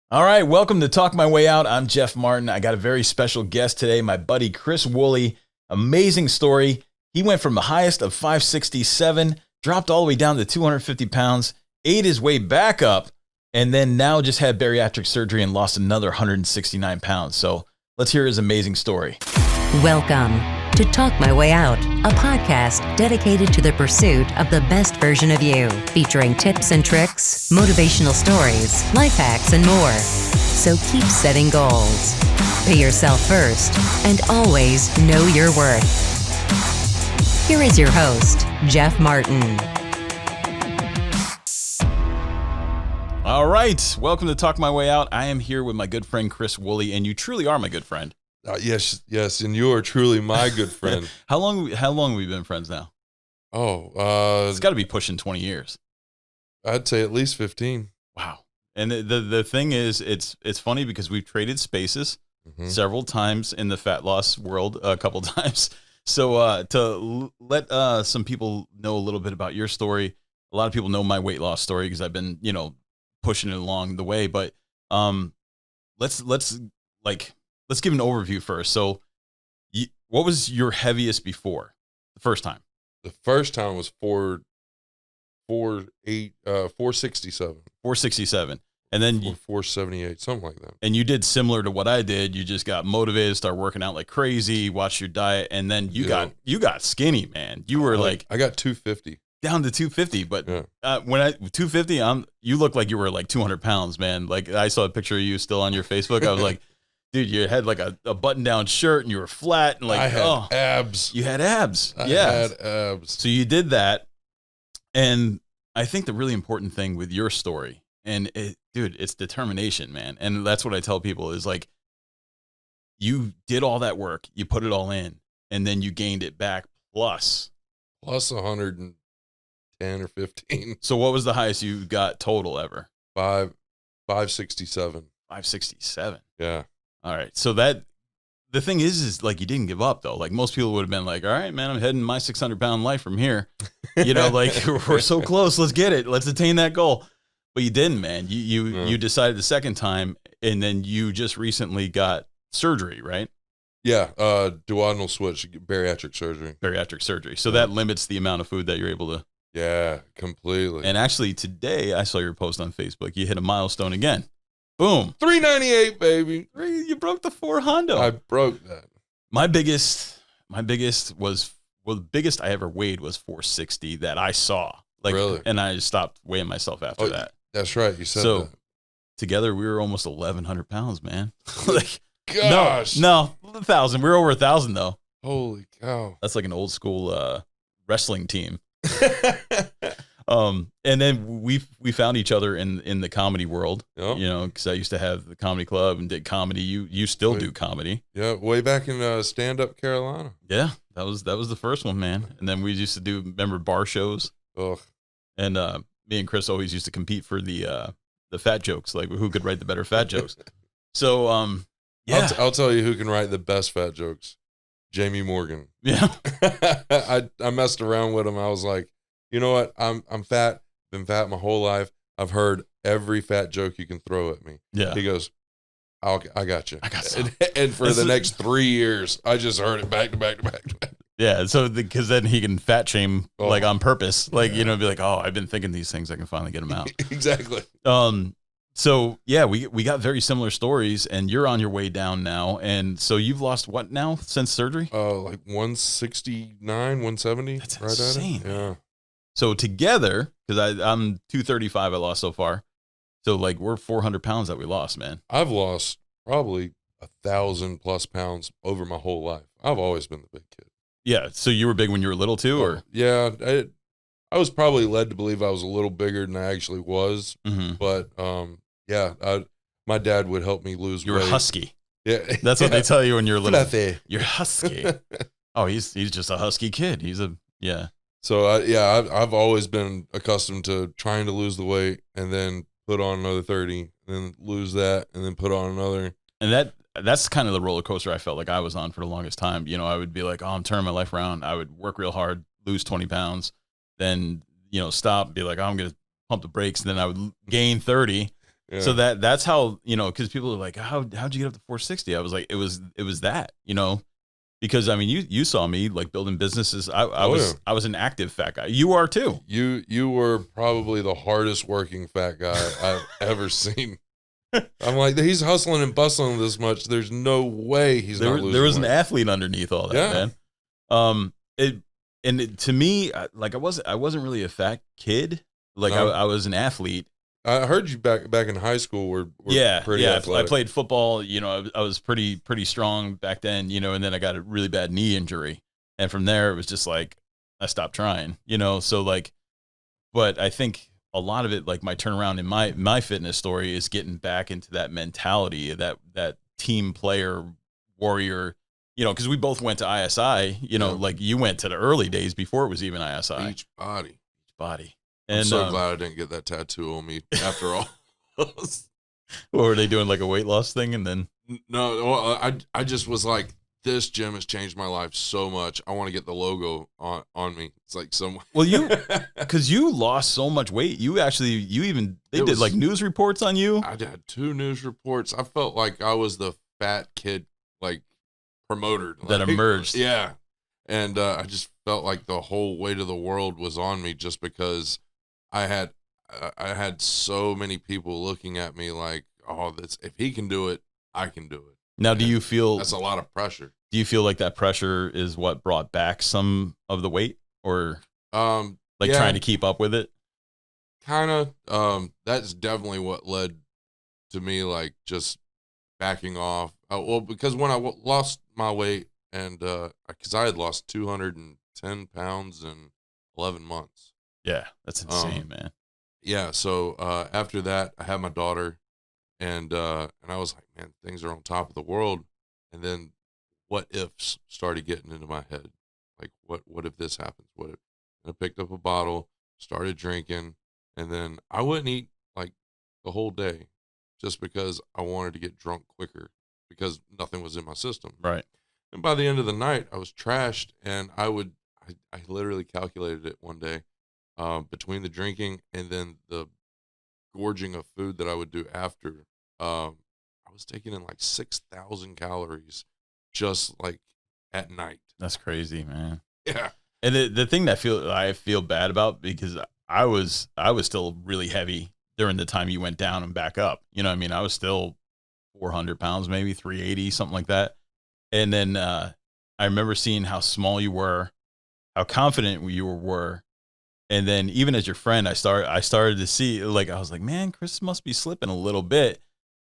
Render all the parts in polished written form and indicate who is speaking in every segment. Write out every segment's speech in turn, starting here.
Speaker 1: All right, welcome to Talk My Way Out. I'm Jeff Martin. I got a very special guest today, my buddy Chris Wooley. Amazing story. He went from the highest of 567, dropped all the way down to 250 pounds, ate his way back up, and then now just had bariatric surgery and lost another 169 pounds. So let's hear his amazing story.
Speaker 2: Welcome to Talk My Way Out, a podcast dedicated to the pursuit of the best version of you, featuring tips and tricks, motivational stories, life hacks, and more. So keep setting goals. Pay yourself first, and always know your worth. Here is your host, Jeff Martin.
Speaker 1: All right, welcome to Talk My Way Out. I am here with my good friend Chris Wooley, and you truly are my good friend.
Speaker 3: Yes, and you are truly my good friend.
Speaker 1: How long have we been friends now? It's got to be pushing 20 years.
Speaker 3: I'd say at least 15.
Speaker 1: Wow. And the thing is, it's funny because we've traded spaces several times in the fat loss world, a couple times. So to let some people know a little bit about your story, a lot of people know my weight loss story because I've been, pushing it along the way. But let's give an overview first. So what was your heaviest before the first time?
Speaker 3: The first time was 467.
Speaker 1: 467. And then
Speaker 3: 478, something like that.
Speaker 1: And you did similar to what I did. You just got motivated, started working out like crazy, watched your diet, and then you got skinny, man. You were
Speaker 3: I got 250.
Speaker 1: Down to 250, but when I 250, you look like you were like 200 pounds, man. Like I saw a picture of you still on your Facebook. I was like, dude, you had like a button-down shirt and you were flat and like
Speaker 3: I had abs.
Speaker 1: You had abs.
Speaker 3: I had abs.
Speaker 1: So you did that, and I think the really important thing with your story, and it's determination, man. And that's what I tell people is like, you did all that work, you put it all in, and then you gained it back plus
Speaker 3: 110 or 15.
Speaker 1: So what was the highest you got total ever?
Speaker 3: 567.
Speaker 1: 567.
Speaker 3: Yeah.
Speaker 1: All right. So the thing is like you didn't give up though. Like most people would have been like, all right, man, I'm heading my 600-pound life from here. Like we're so close. Let's get it. Let's attain that goal. But you didn't, man. You decided the second time, and then you just recently got surgery, right?
Speaker 3: Yeah. Duodenal switch, bariatric surgery.
Speaker 1: So that limits the amount of food that you're able to.
Speaker 3: Yeah, completely.
Speaker 1: And actually today I saw your post on Facebook. You hit a milestone again. Boom.
Speaker 3: 398, baby.
Speaker 1: You broke the 400.
Speaker 3: I broke that.
Speaker 1: My biggest was, the biggest I ever weighed was 460 that I saw. Like,
Speaker 3: really?
Speaker 1: And I just stopped weighing myself after that.
Speaker 3: That's right. You said
Speaker 1: so,
Speaker 3: that.
Speaker 1: Together we were almost 1,100 pounds, man. Like,
Speaker 3: gosh.
Speaker 1: No, 1,000. We were over 1,000 though.
Speaker 3: Holy cow.
Speaker 1: That's like an old school wrestling team. And then we found each other in the comedy world, because I used to have the comedy club and did comedy. You still do comedy.
Speaker 3: Yeah. Way back in stand-up Carolina.
Speaker 1: Yeah. That was the first one, man. And then we used to do, remember, bar shows.
Speaker 3: Ugh.
Speaker 1: And me and Chris always used to compete for the fat jokes, like who could write the better fat jokes. So, yeah.
Speaker 3: I'll tell you who can write the best fat jokes. Jamie Morgan.
Speaker 1: Yeah.
Speaker 3: I messed around with him. I was like, you know what? I'm fat. Been fat my whole life. I've heard every fat joke you can throw at me.
Speaker 1: Yeah.
Speaker 3: He goes, I got you.
Speaker 1: I got some.
Speaker 3: And for the next 3 years, I just heard it back to back to back to back.
Speaker 1: Yeah. So because then he can fat shame like on purpose, like, be like, oh, I've been thinking these things. I can finally get them out.
Speaker 3: Exactly.
Speaker 1: So yeah, we got very similar stories, and you're on your way down now. And so you've lost what now since surgery?
Speaker 3: Like 169, 170.
Speaker 1: That's
Speaker 3: right
Speaker 1: insane.
Speaker 3: At it. Yeah.
Speaker 1: So together, because I'm 235, I lost so far. So like we're 400 pounds that we lost, man.
Speaker 3: I've lost probably 1,000+ pounds over my whole life. I've always been the big kid.
Speaker 1: Yeah. So you were big when you were little too, or?
Speaker 3: Yeah. I was probably led to believe I was a little bigger than I actually was.
Speaker 1: Mm-hmm.
Speaker 3: But yeah, my dad would help me lose weight.
Speaker 1: You're husky.
Speaker 3: Yeah.
Speaker 1: That's what they tell you when you're little.
Speaker 3: Fluffy.
Speaker 1: You're husky. Oh, he's just a husky kid. Yeah.
Speaker 3: So I've always been accustomed to trying to lose the weight and then put on another 30, and then lose that, and then put on another.
Speaker 1: And that's kind of the roller coaster I felt like I was on for the longest time. I would be like, oh, I'm turning my life around. I would work real hard, lose 20 pounds, then, stop, be like, oh, I'm going to pump the brakes. And then I would gain 30
Speaker 3: Yeah.
Speaker 1: So that's how, because people are like, how'd you get up to 460? I was like, it was that, because I mean, you saw me like building businesses. I was an active fat guy. You are too.
Speaker 3: You were probably the hardest working fat guy I've ever seen. I'm like, he's hustling and bustling this much. There's no way he's not losing
Speaker 1: there was
Speaker 3: weight.
Speaker 1: an athlete underneath all that, man. To me, like I wasn't really a fat kid. Like
Speaker 3: No.
Speaker 1: I was an athlete.
Speaker 3: I heard you back in high school were pretty athletic.
Speaker 1: I played football. I was pretty strong back then. And then I got a really bad knee injury, and from there it was just like I stopped trying. So like, but I think a lot of it, like my turnaround in my fitness story, is getting back into that mentality, that team player, warrior. Because we both went to ISI. Like you went to the early days before it was even ISI.
Speaker 3: Beach body.
Speaker 1: And
Speaker 3: I'm so glad I didn't get that tattoo on me after all.
Speaker 1: What were they doing, like a weight loss thing? And then
Speaker 3: No, well, I just was like, this gym has changed my life so much. I want to get the logo on me. It's like some.
Speaker 1: Well, because you lost so much weight. They did like news reports on you.
Speaker 3: I had 2 news reports. I felt like I was the fat kid, like promoter
Speaker 1: that emerged.
Speaker 3: Yeah, and I just felt like the whole weight of the world was on me just because I had so many people looking at me like, oh, if he can do it, I can do it.
Speaker 1: Now, do you feel
Speaker 3: that's a lot of pressure?
Speaker 1: Do you feel like that pressure is what brought back some of the weight, or trying to keep up with it?
Speaker 3: Kind of. That's definitely what led to me like just backing off. Well, because when I lost my weight, and because I had lost 210 pounds in 11 months.
Speaker 1: Yeah, that's insane, man.
Speaker 3: Yeah, so after that, I had my daughter, and I was like, man, things are on top of the world. And then what ifs started getting into my head. Like, what if this happens? What if? And I picked up a bottle, started drinking, and then I wouldn't eat like the whole day just because I wanted to get drunk quicker because nothing was in my system.
Speaker 1: Right.
Speaker 3: And by the end of the night, I was trashed, and I literally calculated it one day. Between the drinking and then the gorging of food that I would do after, I was taking in like 6,000 calories just like at night.
Speaker 1: That's crazy, man.
Speaker 3: Yeah.
Speaker 1: And the thing that I feel bad about, because I was still really heavy during the time you went down and back up. I mean, I was still 400 pounds, maybe 380, something like that. And then I remember seeing how small you were, how confident you were. And then even as your friend, I started to see, like, I was like, man, Chris must be slipping a little bit.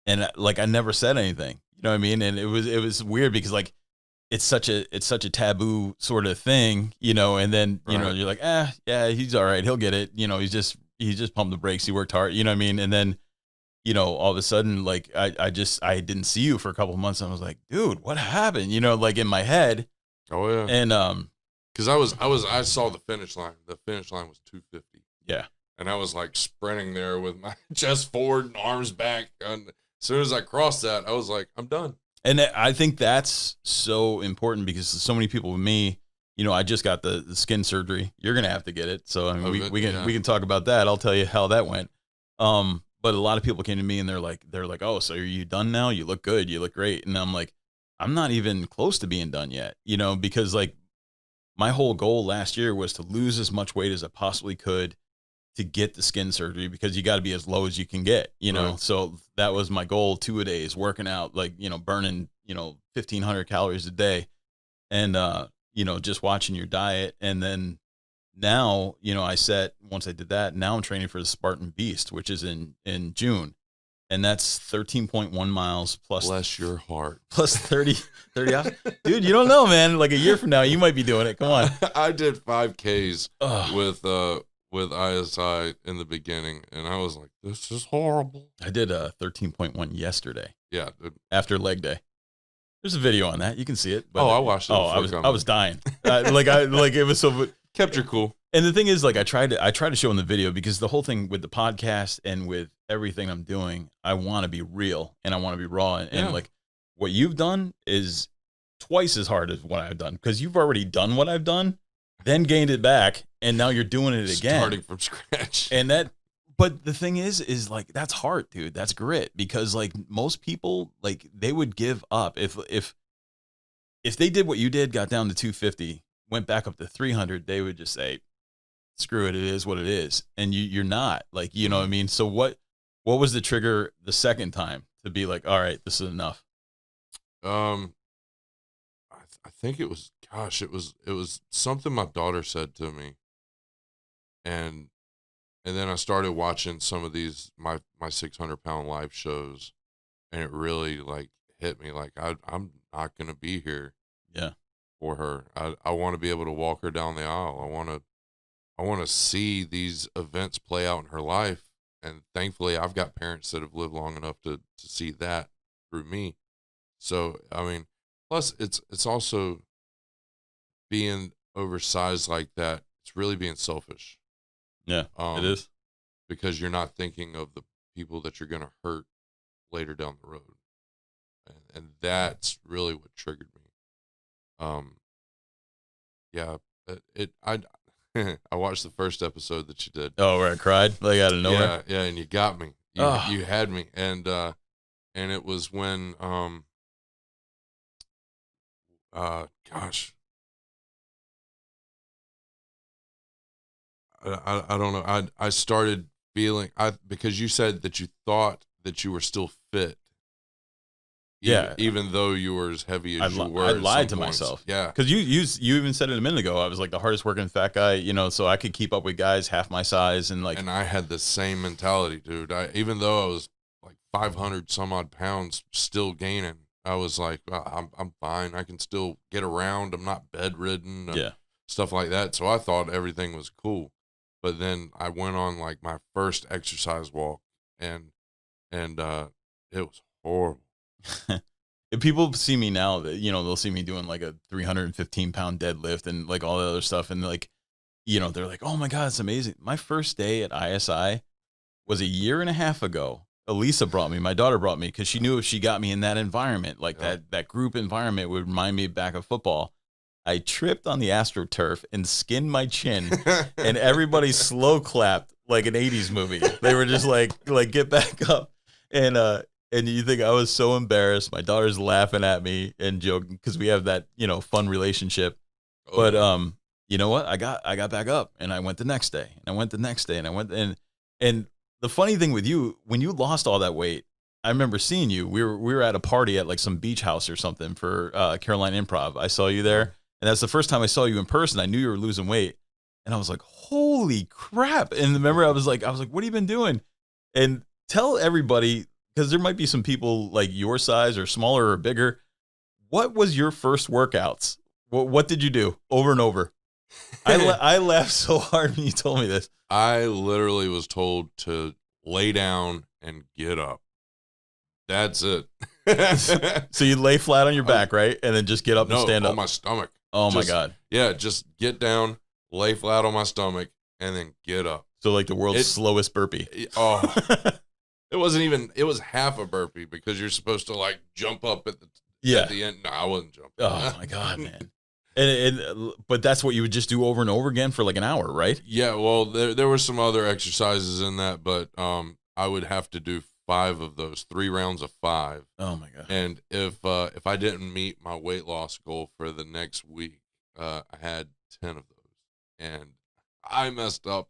Speaker 1: And like, I never said anything, you know what I mean? And it was weird because like, it's such a taboo sort of thing, and then,
Speaker 3: Right.
Speaker 1: You're like, yeah, he's all right. He'll get it. He's just pumped the brakes. He worked hard, you know what I mean? And then, all of a sudden, like, I didn't see you for a couple of months. And I was like, dude, what happened? Like in my head.
Speaker 3: Oh yeah.
Speaker 1: And,
Speaker 3: because I saw the finish line. The finish line was 250.
Speaker 1: Yeah.
Speaker 3: And I was like sprinting there with my chest forward and arms back. And as soon as I crossed that, I was like, I'm done.
Speaker 1: And I think that's so important because so many people with me, I just got the skin surgery. You're going to have to get it. So I mean, we can talk about that. I'll tell you how that went. But a lot of people came to me and they're like, oh, so are you done now? You look good. You look great. And I'm like, I'm not even close to being done yet, because like, my whole goal last year was to lose as much weight as I possibly could to get the skin surgery, because you got to be as low as you can get,
Speaker 3: Right.
Speaker 1: So that was my goal, 2-a-days, working out, like, burning, 1,500 calories a day, and, just watching your diet. And then now, once I did that, now I'm training for the Spartan Beast, which is in June. And that's 13.1 miles plus.
Speaker 3: Bless your heart.
Speaker 1: Plus 30 hours. Dude, you don't know, man. Like a year from now, you might be doing it. Come on.
Speaker 3: I did 5Ks
Speaker 1: Ugh.
Speaker 3: with ISI in the beginning, and I was like, this is horrible.
Speaker 1: I did 13.1 yesterday.
Speaker 3: Yeah.
Speaker 1: After leg day. There's a video on that. You can see it. But
Speaker 3: I watched it.
Speaker 1: I was dying. It was so.
Speaker 3: Kept you cool.
Speaker 1: And the thing is, like, I tried to show in the video, because the whole thing with the podcast and with everything I'm doing, I want to be real and I want to be raw. And like, what you've done is twice as hard as what I've done, because you've already done what I've done, then gained it back, and now you're doing it again.
Speaker 3: Starting from scratch.
Speaker 1: And that, But the thing is like, that's heart, dude. That's grit, because like most people, like they would give up if they did what you did, got down to 250, went back up to 300, they would just say, screw it. It is what it is. And you're not, like, you know what I mean? So what was the trigger the second time to be like, all right, this is enough?
Speaker 3: I think it was, gosh, it was something my daughter said to me. And then I started watching some of these, my 600-pound live shows, and it really like hit me like I'm not going to be here for her. I want to be able to walk her down the aisle. I want to see these events play out in her life. And thankfully I've got parents that have lived long enough to see that through me. So, I mean, plus it's also being oversized like that. It's really being selfish.
Speaker 1: Yeah, it is.
Speaker 3: Because you're not thinking of the people that you're going to hurt later down the road. And that's really what triggered me. Yeah, I watched the first episode that you did.
Speaker 1: Oh, where I cried like out of nowhere.
Speaker 3: Yeah, and you got me. You had me, and it was when gosh, I don't know. I started feeling because you said that you thought that you were still fit. Even though you were as heavy as you were.
Speaker 1: I lied to myself.
Speaker 3: Yeah.
Speaker 1: Because you even said it a minute ago. I was like the hardest working fat guy, you know, so I could keep up with guys half my size and like.
Speaker 3: And I had the same mentality, dude. Even though I was like 500 some odd pounds still gaining, I was like, well, I'm fine. I can still get around. I'm not bedridden. Stuff like that. So I thought everything was cool. But then I went on like my first exercise walk, and it was horrible.
Speaker 1: If people see me now, that you know, they'll see me doing like a 315-pound deadlift and like all the other stuff, and like, you know, they're like, "Oh my God, it's amazing!" My first day at ISI was a year and a half ago. Elisa brought me, my daughter brought me, because she knew if she got me in that environment, like that group environment, would remind me back of football. I tripped on the AstroTurf and skinned my chin, and everybody slow clapped like an 80s movie. They were just like get back up, and you think I was so embarrassed. My daughter's laughing at me and joking because we have that, you know, fun relationship. But you know what? I got back up, and I went the next day, and I went the next day, and I went and the funny thing with you, when you lost all that weight, I remember seeing you. We were at a party at like some beach house or something for Caroline Improv. I saw you there, and that's the first time I saw you in person. I knew you were losing weight, and I was like, "Holy crap!" And remember, I was like, "What have you been doing?" And tell everybody, because there might be some people like your size or smaller or bigger. What was your first workouts? What did you do over and over? I laughed so hard when you told me this.
Speaker 3: I literally was told to lay down and get up. That's it.
Speaker 1: So you lay flat on your back, right? And then just get up and stand up.
Speaker 3: On my stomach.
Speaker 1: Oh my God.
Speaker 3: Yeah, just get down, lay flat on my stomach, and then get up.
Speaker 1: So like the world's slowest burpee.
Speaker 3: It wasn't even, it was half a burpee because you're supposed to like jump up at the end. No, I wasn't jumping.
Speaker 1: Oh my God, man. But that's what you would just do over and over again for like an hour, right?
Speaker 3: Yeah, well, there were some other exercises in that, but I would have to do 5 of those, 3 rounds of 5.
Speaker 1: Oh my God.
Speaker 3: And if I didn't meet my weight loss goal for the next week, I had 10 of those, and I messed up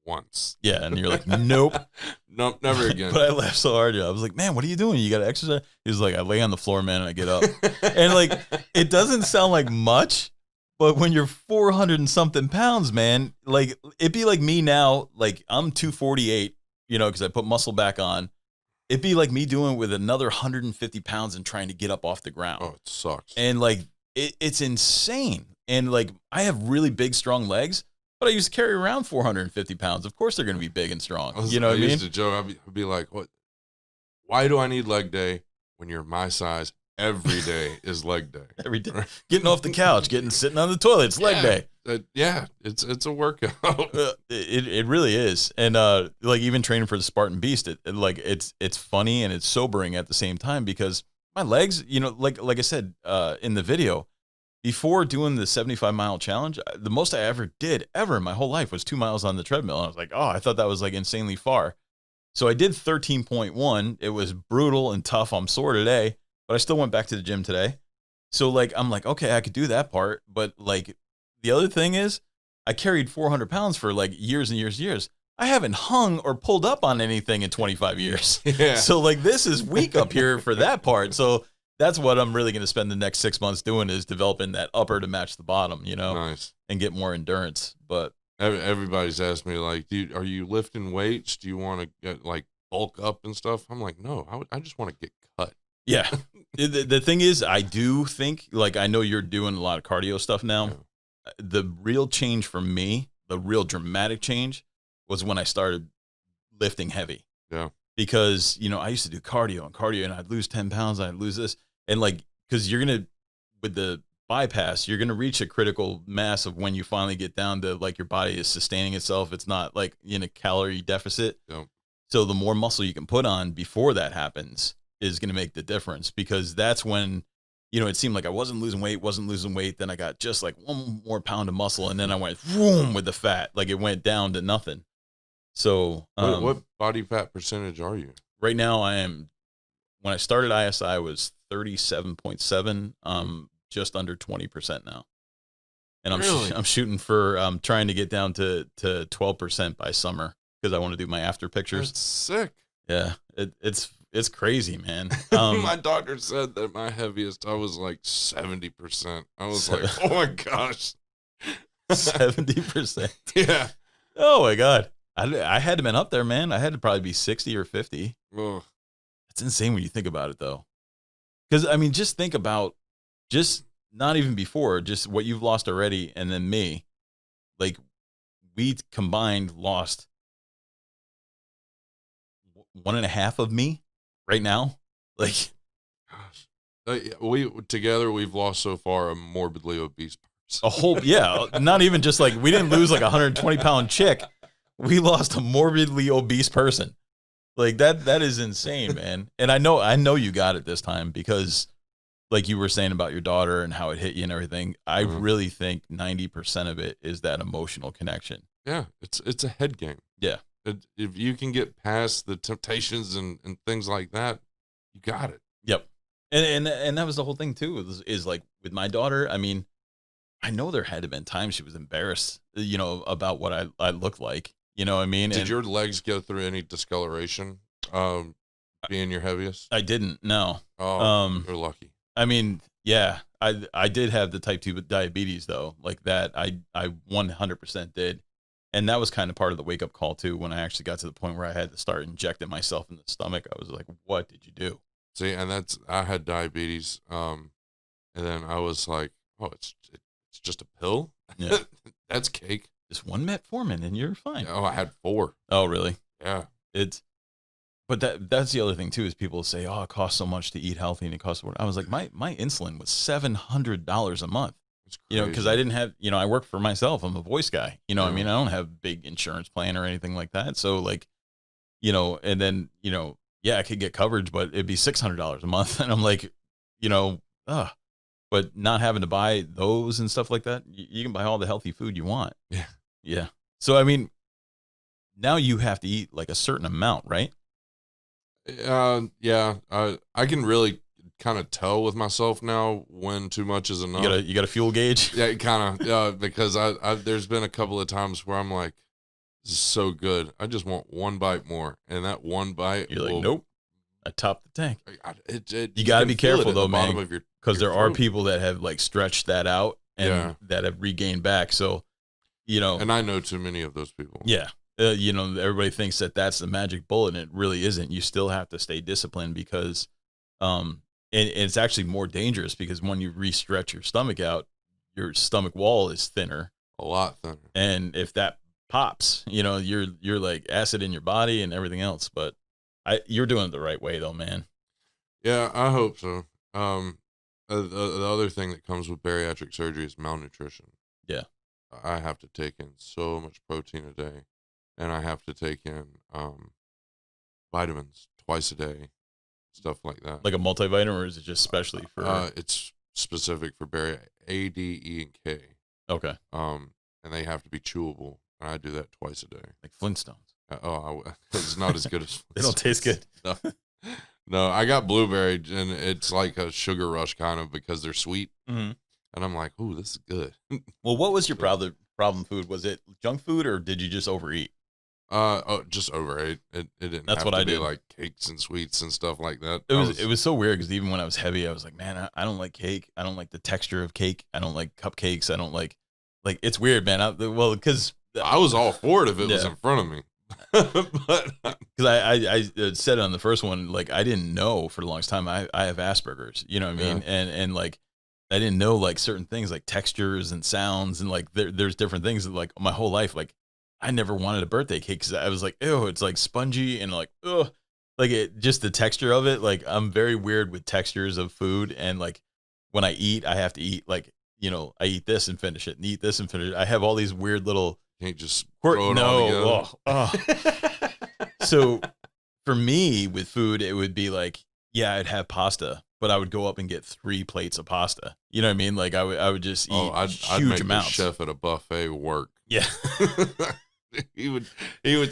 Speaker 3: once.
Speaker 1: Yeah, and you're like, nope.
Speaker 3: Nope, never again.
Speaker 1: But I laughed so hard. I was like, man, what are you doing? You got to exercise? He was like, I lay on the floor, man, and I get up. And like, it doesn't sound like much, but when you're 400 and something pounds, man, like it'd be like me now, like I'm 248, you know, because I put muscle back on. It'd be like me doing it with another 150 pounds and trying to get up off the ground.
Speaker 3: Oh, it sucks.
Speaker 1: And like, it's insane. And like, I have really big, strong legs, but I used to carry around 450 pounds. Of course they're going to be big and strong. You know what I mean?
Speaker 3: I used to joke. I'd be like, "What? Why do I need leg day when you're my size? Every day is leg day.
Speaker 1: Every day. Getting off the couch, sitting on the toilet. It's leg day.
Speaker 3: It's a workout.
Speaker 1: It really is. And like even training for the Spartan Beast, it's funny and it's sobering at the same time because my legs, you know, like I said in the video, before doing the 75-mile challenge, the most I ever did in my whole life was 2 miles on the treadmill. And I was like, oh, I thought that was like insanely far. So I did 13.1. It was brutal and tough. I'm sore today, but I still went back to the gym today. So like, I'm like, okay, I could do that part. But like the other thing is I carried 400 pounds for like years and years and years. I haven't hung or pulled up on anything in 25 years.
Speaker 3: Yeah.
Speaker 1: So like, this is weak up here for that part. So that's what I'm really going to spend the next 6 months doing, is developing that upper to match the bottom,
Speaker 3: Nice.
Speaker 1: and get more endurance. But
Speaker 3: Everybody's asked me, like, are you lifting weights? Do you want to get like bulk up and stuff? I'm like, no, I just want to get cut.
Speaker 1: yeah, the thing is, I do think, like, I know you're doing a lot of cardio stuff now.
Speaker 3: Yeah.
Speaker 1: The real change for me, the real dramatic change, was when I started lifting heavy.
Speaker 3: Yeah.
Speaker 1: Because, I used to do cardio and I'd lose 10 pounds. I'd lose this. And like, cause with the bypass, you're going to reach a critical mass of when you finally get down to like your body is sustaining itself. It's not like in a calorie deficit.
Speaker 3: Yeah.
Speaker 1: So the more muscle you can put on before that happens is going to make the difference, because that's when, it seemed like I wasn't losing weight. Then I got just like 1 more pound of muscle. And then I went boom with the fat. Like it went down to nothing. So
Speaker 3: What body fat percentage are you?
Speaker 1: right now when I started ISI, I was 37.7, just under 20% now. And I'm shooting for, trying to get down to 12% by summer, because I want to do my after pictures.
Speaker 3: That's sick.
Speaker 1: Yeah. It's crazy, man.
Speaker 3: My doctor said that my heaviest, I was like 70%. I was like, oh my gosh.
Speaker 1: 70%.
Speaker 3: Yeah.
Speaker 1: Oh my God. I had to been up there, man. I had to probably be 60 or 50.
Speaker 3: Ugh.
Speaker 1: It's insane when you think about it, though. Because, I mean, just think about, just not even before, just what you've lost already, and then me. Like, we combined lost 1.5 of me right now. Like,
Speaker 3: gosh. We've lost so far a morbidly obese person.
Speaker 1: a whole, yeah, not even just like, we didn't lose like a 120-pound chick. We lost a morbidly obese person. Like that is insane, man. And I know you got it this time, because like you were saying about your daughter and how it hit you and everything. I really think 90% of it is that emotional connection.
Speaker 3: Yeah. It's a head game.
Speaker 1: Yeah.
Speaker 3: If you can get past the temptations and things like that, you got it.
Speaker 1: Yep. And that was the whole thing too, is like with my daughter. I mean, I know there had to have been times she was embarrassed, about what I looked like. You know what I mean?
Speaker 3: Did your legs go through any discoloration being your heaviest?
Speaker 1: I didn't, no.
Speaker 3: Oh, you're lucky.
Speaker 1: I mean, yeah, I did have the type 2 diabetes, though. Like that, I 100% did. And that was kind of part of the wake-up call, too, when I actually got to the point where I had to start injecting myself in the stomach. I was like, what did you do?
Speaker 3: See, and I had diabetes, and then I was like, oh, it's just a pill?
Speaker 1: Yeah.
Speaker 3: That's cake.
Speaker 1: Just one metformin and you're fine.
Speaker 3: Oh, I had 4.
Speaker 1: Oh, really?
Speaker 3: Yeah.
Speaker 1: But that's the other thing too, is people say, oh, it costs so much to eat healthy and it costs. I was like, my insulin was $700 a month. Because I didn't have, I work for myself. I'm a voice guy. I mean, I don't have big insurance plan or anything like that. So like, and then, yeah, I could get coverage, but it'd be $600 a month. And I'm like, but not having to buy those and stuff like that, you can buy all the healthy food you want.
Speaker 3: Yeah.
Speaker 1: Yeah. So, I mean, now you have to eat like a certain amount, right?
Speaker 3: Yeah. I can really kind of tell with myself now when too much is enough.
Speaker 1: You got a fuel gauge?
Speaker 3: Yeah, kind of. Because there's been a couple of times where I'm like, this is so good. I just want one bite more. And that one bite.
Speaker 1: You're like, nope. I topped the tank.
Speaker 3: You
Speaker 1: got to be careful though, man. Because there are
Speaker 3: throat.
Speaker 1: People that have like stretched that out and that have regained back. So,
Speaker 3: and I know too many of those people.
Speaker 1: Yeah. Everybody thinks that that's the magic bullet, and it really isn't. You still have to stay disciplined, because, and it's actually more dangerous, because when you re-stretch your stomach out, your stomach wall is thinner.
Speaker 3: A lot thinner.
Speaker 1: And if that pops, you're like acid in your body and everything else. But you're doing it the right way though, man.
Speaker 3: Yeah, I hope so. The other thing that comes with bariatric surgery is malnutrition.
Speaker 1: Yeah.
Speaker 3: I have to take in so much protein a day, and I have to take in vitamins twice a day, stuff like that.
Speaker 1: Like a multivitamin, or is it just specially for?
Speaker 3: It's specific for berry, A, D, E, and K.
Speaker 1: Okay.
Speaker 3: And they have to be chewable. And I do that twice a day.
Speaker 1: Like Flintstones.
Speaker 3: It's not as good as
Speaker 1: They don't taste good.
Speaker 3: No, I got blueberry, and it's like a sugar rush kind of because they're sweet.
Speaker 1: Mm-hmm.
Speaker 3: And I'm like, ooh, this is good.
Speaker 1: Well, what was your problem food? Was it junk food, or did you just overeat?
Speaker 3: Just overate. It didn't
Speaker 1: That's
Speaker 3: have
Speaker 1: what
Speaker 3: to
Speaker 1: I
Speaker 3: be
Speaker 1: did.
Speaker 3: like cakes and sweets and stuff like that.
Speaker 1: It was so weird because even when I was heavy, I was like, man, I don't like cake. I don't like the texture of cake. I don't like cupcakes. I don't like it's weird, man. Because
Speaker 3: I was all for it if it was in front of me. But
Speaker 1: because I said it on the first one, like I didn't know for the longest time I have Asperger's, you know what I mean? And like I didn't know like certain things like textures and sounds and like there's different things that, like my whole life, like I never wanted a birthday cake because I was like, ew, it's like spongy and like, ugh, like it just the texture of it. Like I'm very weird with textures of food, and like when I eat, I have to eat like, you know, I eat this and finish it, and eat this and finish it. I have all these weird little
Speaker 3: can't just throw it all together.
Speaker 1: So for me with food, it would be like, yeah, I'd have pasta, but I would go up and get 3 plates of pasta. You know what I mean? Like I would just eat
Speaker 3: I'd
Speaker 1: huge
Speaker 3: make
Speaker 1: amounts.
Speaker 3: The chef at a buffet work.
Speaker 1: Yeah.
Speaker 3: he would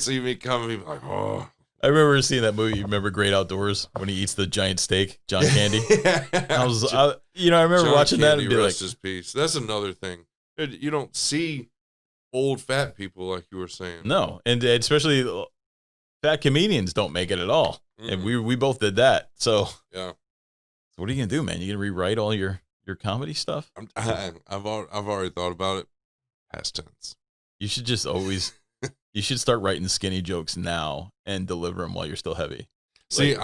Speaker 3: see me come and he'd be like, oh.
Speaker 1: I remember seeing that movie. You remember Great Outdoors when he eats the giant steak, John Candy? I remember
Speaker 3: John
Speaker 1: watching that
Speaker 3: Candy,
Speaker 1: and be
Speaker 3: rest
Speaker 1: like,
Speaker 3: his peace. That's another thing. You don't see old fat people like you were saying.
Speaker 1: no. And especially fat comedians don't make it at all.
Speaker 3: Mm-mm.
Speaker 1: And we both did that. So
Speaker 3: Yeah.
Speaker 1: what are you going to do, man? You going to rewrite all your comedy stuff?
Speaker 3: I've already thought about it. Past tense.
Speaker 1: You should just always, you should start writing skinny jokes now and deliver them while you're still heavy.
Speaker 3: See,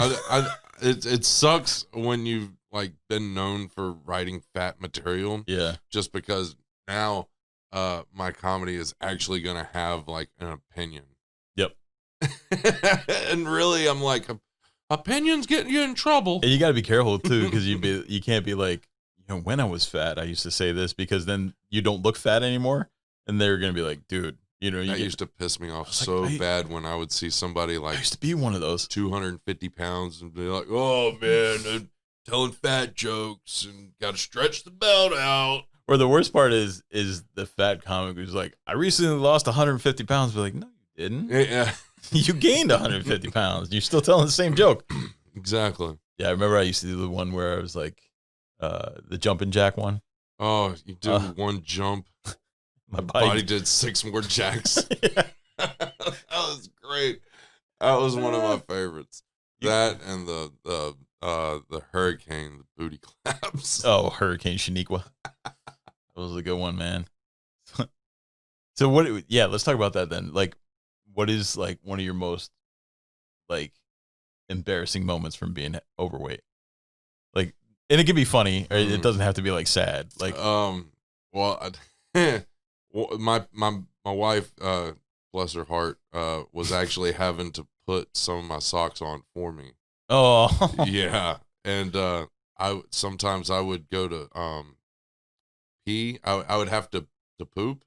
Speaker 3: it sucks when you've like been known for writing fat material.
Speaker 1: Yeah.
Speaker 3: Just because now my comedy is actually gonna have like an opinion.
Speaker 1: Yep.
Speaker 3: And really, I'm like, opinions getting you in trouble.
Speaker 1: And you got to be careful too, because you can't be like, you know, when I was fat, I used to say this, because then you don't look fat anymore, and they're gonna be like, dude, you know,
Speaker 3: That used to piss me off
Speaker 1: like,
Speaker 3: bad when I would see somebody
Speaker 1: I
Speaker 3: like
Speaker 1: used to be one of those.
Speaker 3: 250 pounds and be like, oh man, I'm telling fat jokes and got to stretch the belt out.
Speaker 1: Or the worst part is the fat comic who's like, I recently lost 150 pounds. But like, no, you didn't.
Speaker 3: Yeah.
Speaker 1: You gained 150 pounds. You're still telling the same joke.
Speaker 3: Exactly.
Speaker 1: Yeah, I remember I used to do the one where I was like, the jumping jack one.
Speaker 3: Oh, you do one jump.
Speaker 1: My
Speaker 3: body did 6 more jacks.
Speaker 1: Yeah.
Speaker 3: That was great. That was one of my favorites. That and the hurricane, the booty claps.
Speaker 1: Oh, Hurricane Shaniqua. That was a good one, man. So what? Yeah, let's talk about that then. Like, what is like one of your most like embarrassing moments from being overweight? Like, and it can be funny, or it doesn't have to be like sad. Like,
Speaker 3: well, my wife, bless her heart, was actually having to put some of my socks on for me.
Speaker 1: oh,
Speaker 3: Yeah, and sometimes I would go to pee. I would have to poop,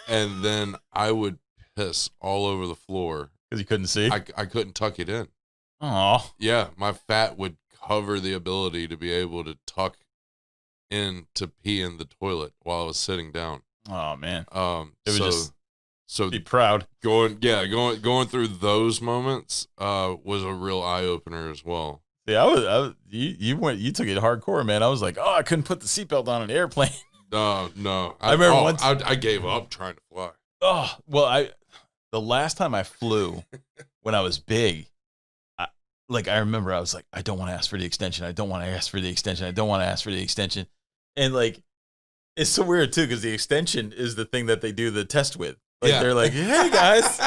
Speaker 3: and then I would piss all over the floor
Speaker 1: because you couldn't see.
Speaker 3: I couldn't tuck it in.
Speaker 1: Oh,
Speaker 3: Yeah, my fat would cover the ability to be able to tuck in to pee in the toilet while I was sitting down.
Speaker 1: oh man.
Speaker 3: It was so
Speaker 1: Be proud.
Speaker 3: going through those moments was a real eye opener as well.
Speaker 1: Yeah, you took it hardcore, man. I was like, oh, I couldn't put the seatbelt on an airplane.
Speaker 3: No.
Speaker 1: I remember once
Speaker 3: I gave up trying to fly.
Speaker 1: Oh, well, the last time I flew when I was big, I remember I was like, I don't want to ask for the extension. I don't want to ask for the extension. I don't want to ask for the extension. And like, it's so weird too, because the extension is the thing that they do the test with. Like, yeah. They're like, hey guys,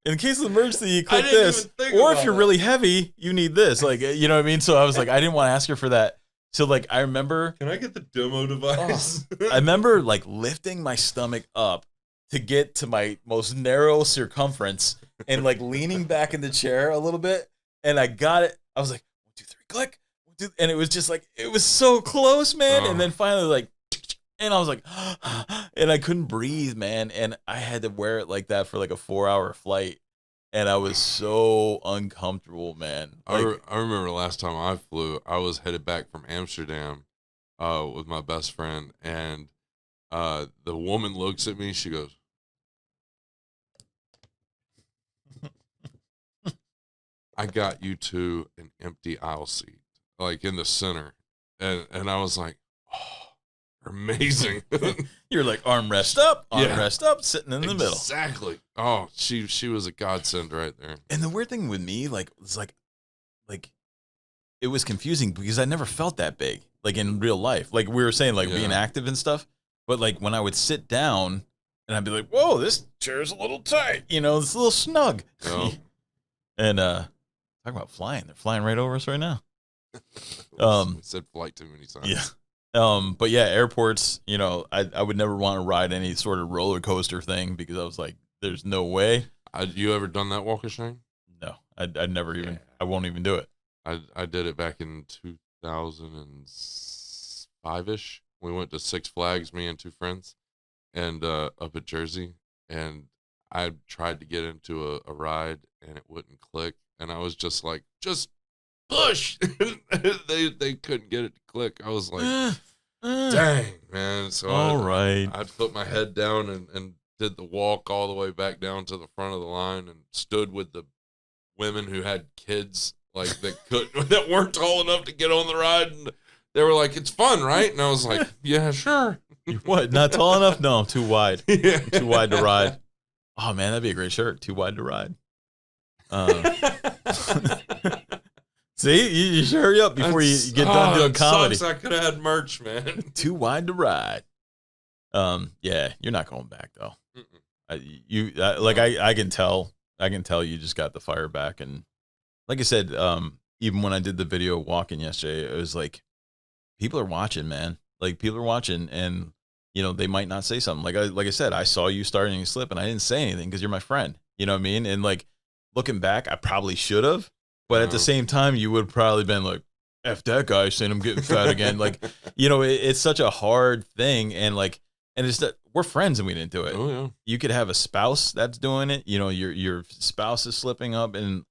Speaker 1: in case of emergency, you click this. Or if you're really heavy, you need this. Like, you know what I mean? So I was like, I didn't want to ask her for that. So like, I remember.
Speaker 3: Can I get the demo device?
Speaker 1: I remember like lifting my stomach up to get to my most narrow circumference and like leaning back in the chair a little bit. And I got it. I was like, 1, 2, 3, click. 1, 2, and it was just like, it was so close, man. And then finally like, and I was like, and I couldn't breathe, man. And I had to wear it like that for like a 4-hour flight. and I was so uncomfortable, man. Like,
Speaker 3: I remember last time I flew, I was headed back from Amsterdam with my best friend, and the woman looks at me. She goes, "I got you to an empty aisle seat, like in the center," and I was like, "Oh, amazing."
Speaker 1: you're like armrest up, sitting in the middle.
Speaker 3: Exactly. Oh, she was a godsend right there.
Speaker 1: And the weird thing with me, like, it's like it was confusing because I never felt that big, like in real life. Like we were saying, like being active and stuff. But like when I would sit down and I'd be like, whoa, this chair's a little tight, it's a little snug.
Speaker 3: Oh.
Speaker 1: And talk about flying. They're flying right over us right now.
Speaker 3: We said flight too many times.
Speaker 1: Yeah. But yeah, airports, I would never want to ride any sort of roller coaster thing because I was like, there's no way.
Speaker 3: You ever done that walk of shame?
Speaker 1: No, I'd never even, I won't even do it.
Speaker 3: I did it back in 2005-ish. We went to Six Flags, me and two friends, and up at Jersey, and I tried to get into a ride, and it wouldn't click, and I was just like, just push. they couldn't get it to click. I was like, dang, man. So I put my head down and did the walk all the way back down to the front of the line and stood with the women who had kids like that weren't tall enough to get on the ride, and they were like, "It's fun, right?" And I was like, "Yeah, sure."
Speaker 1: What? Not tall enough? No, too wide.
Speaker 3: Yeah.
Speaker 1: Too wide to ride. Oh man, that'd be a great shirt. Too wide to ride. See, you should hurry up before you get done doing comedy.
Speaker 3: Sucks. I could have had merch, man.
Speaker 1: Too wide to ride. Yeah, you're not going back though. I can tell you just got the fire back, and like I said, even when I did the video walking yesterday, it was like people are watching, man. Like people are watching, and they might not say something. Like I said, I saw you starting to slip, and I didn't say anything because you're my friend. You know what I mean? And like looking back, I probably should have, but at the same time, you would probably been like, "F that guy," saying I'm getting fat again. Like, it's such a hard thing, and it's that we're friends and we didn't do it.
Speaker 3: Oh yeah.
Speaker 1: You could have a spouse that's doing it. Your spouse is slipping up, and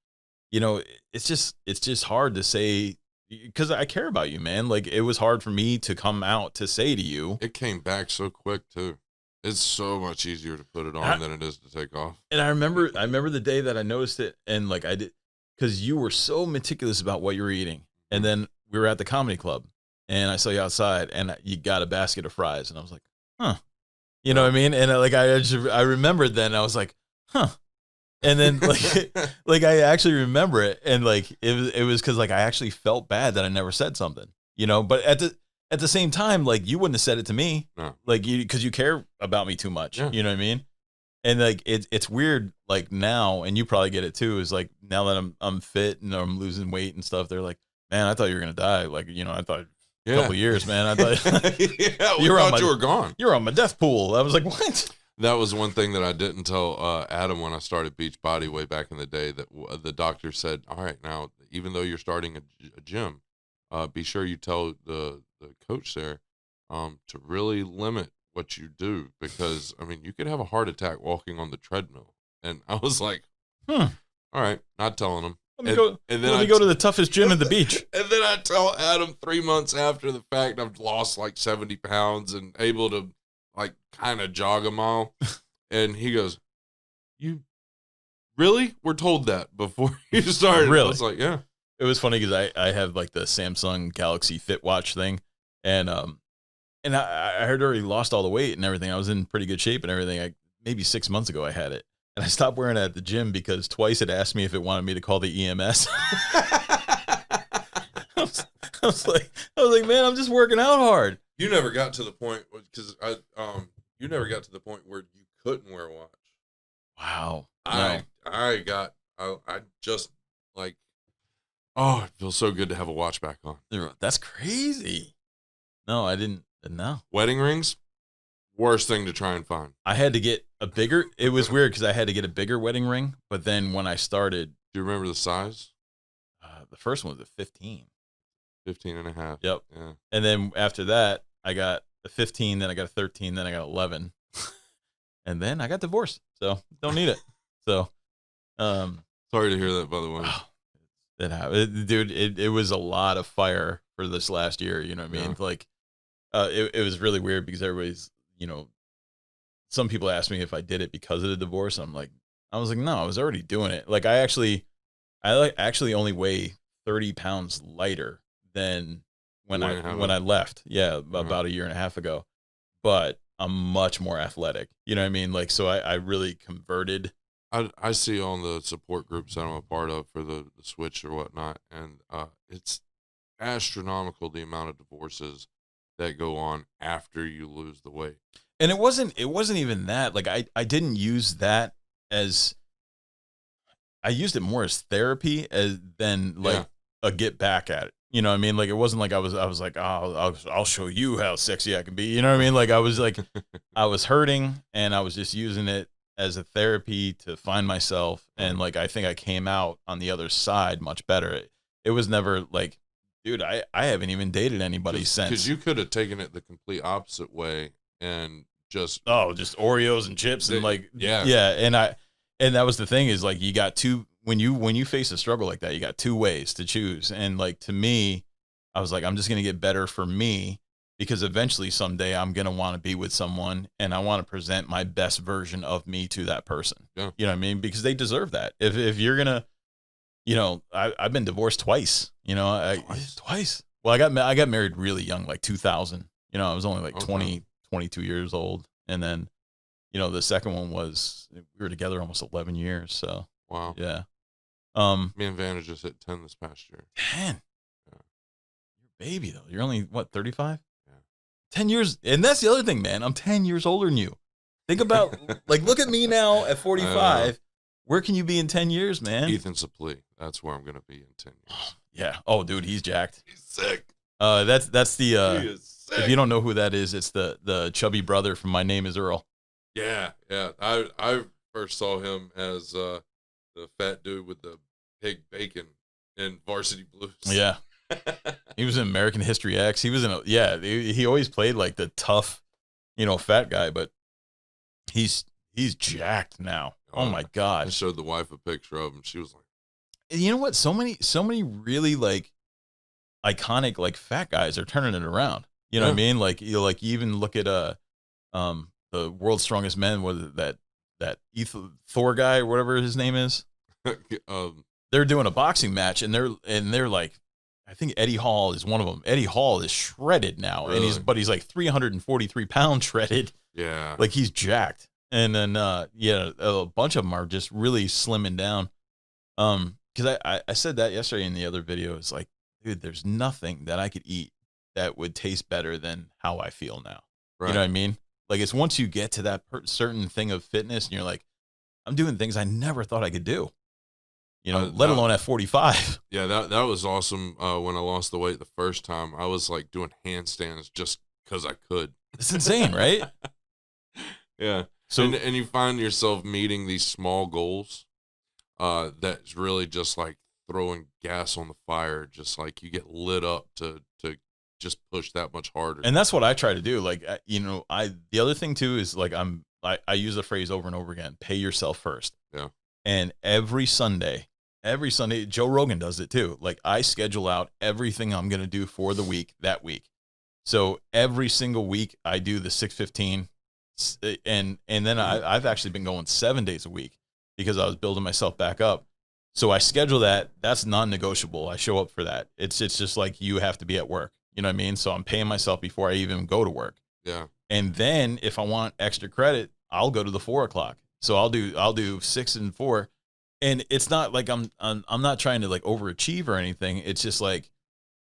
Speaker 1: it's just hard to say because I care about you, man. Like it was hard for me to come out to say to you.
Speaker 3: It came back so quick too. It's so much easier to put it on than it is to take off.
Speaker 1: And I remember the day that I noticed it, and like I did, because you were so meticulous about what you were eating. And then we were at the comedy club, and I saw you outside, and you got a basket of fries, and I was like, huh. You know what I mean? And I remembered then, I was like, huh. And then like I actually remember it, and like it was because like I actually felt bad that I never said something, But at the same time, like you wouldn't have said it to me,
Speaker 3: no.
Speaker 1: like because you care about me too much,
Speaker 3: yeah.
Speaker 1: You know what I mean? And like it's weird, like now, and you probably get it too. Is like now that I'm fit and I'm losing weight and stuff, they're like, man, I thought you were gonna die. Like I thought. A couple years, man. I thought
Speaker 3: you were gone.
Speaker 1: You were on my death pool. I was like, what?
Speaker 3: That was one thing that I didn't tell Adam when I started Beachbody way back in the day. That the doctor said, "All right, now even though you're starting a gym, be sure you tell the coach there to really limit what you do because you could have a heart attack walking on the treadmill." And I was like, "All right, not telling him."
Speaker 1: Let me go to the toughest gym at the beach.
Speaker 3: And then I tell Adam 3 months after the fact I've lost like 70 pounds and able to like kind of jog a mile. And he goes, "You really were told that before you started?"
Speaker 1: Really?
Speaker 3: I was like, yeah.
Speaker 1: It was funny because I have like the Samsung Galaxy Fit Watch thing. And I heard I already lost all the weight and everything. I was in pretty good shape and everything. Maybe 6 months ago I had it. And I stopped wearing it at the gym because twice it asked me if it wanted me to call the EMS. I was like, man, I'm just working out hard.
Speaker 3: You never got to the point because you never got to the point where you couldn't wear a watch.
Speaker 1: Wow.
Speaker 3: I just like, oh, it feels so good to have a watch back on.
Speaker 1: That's crazy. No, I didn't. No.
Speaker 3: Wedding rings, worst thing to try and find.
Speaker 1: I had to get a bigger. It was weird because I had to get a bigger wedding ring. But then when I started.
Speaker 3: Do you remember the size?
Speaker 1: The first one was a 15.
Speaker 3: 15 and a half.
Speaker 1: Yep.
Speaker 3: Yeah.
Speaker 1: And then after that, I got a 15, then I got a 13, then I got 11. And then I got divorced. So don't need it. So
Speaker 3: Sorry to hear that, by the way.
Speaker 1: It happened, dude. It was a lot of fire for this last year. You know what I mean?
Speaker 3: Yeah.
Speaker 1: Like, it was really weird because everybody's, you know, some people asked me if I did it because of the divorce. I was like, no, I was already doing it. Like, I actually only weigh 30 pounds lighter than when I left. Yeah, about a year and a half ago. But I'm much more athletic. You know what I mean? Like, so I really converted.
Speaker 3: I see on the support groups that I'm a part of for the switch or whatnot, and it's astronomical the amount of divorces that go on after you lose the weight.
Speaker 1: And it wasn't even that. Like, I didn't use that as, I used it more as therapy than like a get back at it. You know what I mean? Like, it wasn't like I was like, oh, I'll show you how sexy I can be. You know what I mean? Like, I was like, I was hurting and I was just using it as a therapy to find myself. And like, I think I came out on the other side much better. It was never like, dude, I haven't even dated anybody since.
Speaker 3: Because you could have taken it the complete opposite way and just
Speaker 1: Oreos and chips and like,
Speaker 3: yeah.
Speaker 1: And that was the thing is like, you got two, when you face a struggle like that, you got two ways to choose. And like, to me, I was like, I'm just going to get better for me, because eventually someday I'm going to want to be with someone and I want to present my best version of me to that person.
Speaker 3: Yeah.
Speaker 1: You know what I mean? Because they deserve that. If you're going to, you know, I've been divorced twice, you know, twice. Well, I got married really young, like 2000, you know, I was only like 22 years old. And then, you know, the second one was, we were together almost 11 years. So,
Speaker 3: wow.
Speaker 1: Yeah.
Speaker 3: Me and Vanna just hit 10 this past year.
Speaker 1: 10? Yeah. You're a baby, though. You're only, what, 35?
Speaker 3: Yeah.
Speaker 1: 10 years. And that's the other thing, man. I'm 10 years older than you. Think about, like, look at me now at 45. Where can you be in 10 years, man?
Speaker 3: Ethan Suplee. That's where I'm going to be in 10 years.
Speaker 1: Yeah. Oh, dude, he's jacked.
Speaker 3: He's sick.
Speaker 1: That's the,
Speaker 3: he is sick.
Speaker 1: If you don't know who that is, it's the chubby brother from My Name is Earl.
Speaker 3: Yeah. Yeah. I first saw him as the fat dude with the pig bacon in Varsity Blues.
Speaker 1: Yeah. He was in American History X. He was he always played like the tough, you know, fat guy, but he's jacked now. Oh my gosh.
Speaker 3: I showed the wife a picture of him. She was like,
Speaker 1: you know what? So many really like iconic like fat guys are turning it around. You know what I mean? Like, you even look at the World's Strongest Men, that Thor guy or whatever his name is. They're doing a boxing match and they're like, I think Eddie Hall is one of them. Eddie Hall is shredded now, really? And he's like 343 pounds shredded.
Speaker 3: Yeah,
Speaker 1: like he's jacked. And then a bunch of them are just really slimming down. Because I said that yesterday in the other video. It's like, dude, there's nothing that I could eat that would taste better than how I feel now. Right. You know what I mean? Like, it's once you get to that certain thing of fitness and you're like, I'm doing things I never thought I could do. You know, let alone at 45. Yeah,
Speaker 3: that was awesome. When I lost the weight the first time, I was like doing handstands just because I could.
Speaker 1: It's insane, right?
Speaker 3: Yeah. So and you find yourself meeting these small goals that's really just like throwing gas on the fire. Just like you get lit up to just push that much harder.
Speaker 1: And that's what I try to do. Like, you know, the other thing too is like I use the phrase over and over again: pay yourself first.
Speaker 3: Yeah.
Speaker 1: And every Sunday, Joe Rogan does it too. Like, I schedule out everything I'm going to do for the week, that week. So every single week I do the 6:15, and then I've actually been going 7 days a week because I was building myself back up. So I schedule that. That's non-negotiable. I show up for that. It's just like, you have to be at work. You know what I mean? So I'm paying myself before I even go to work.
Speaker 3: Yeah.
Speaker 1: And then if I want extra credit, I'll go to the 4 o'clock. So I'll do 6 and 4. And it's not like I'm not trying to like overachieve or anything. It's just like,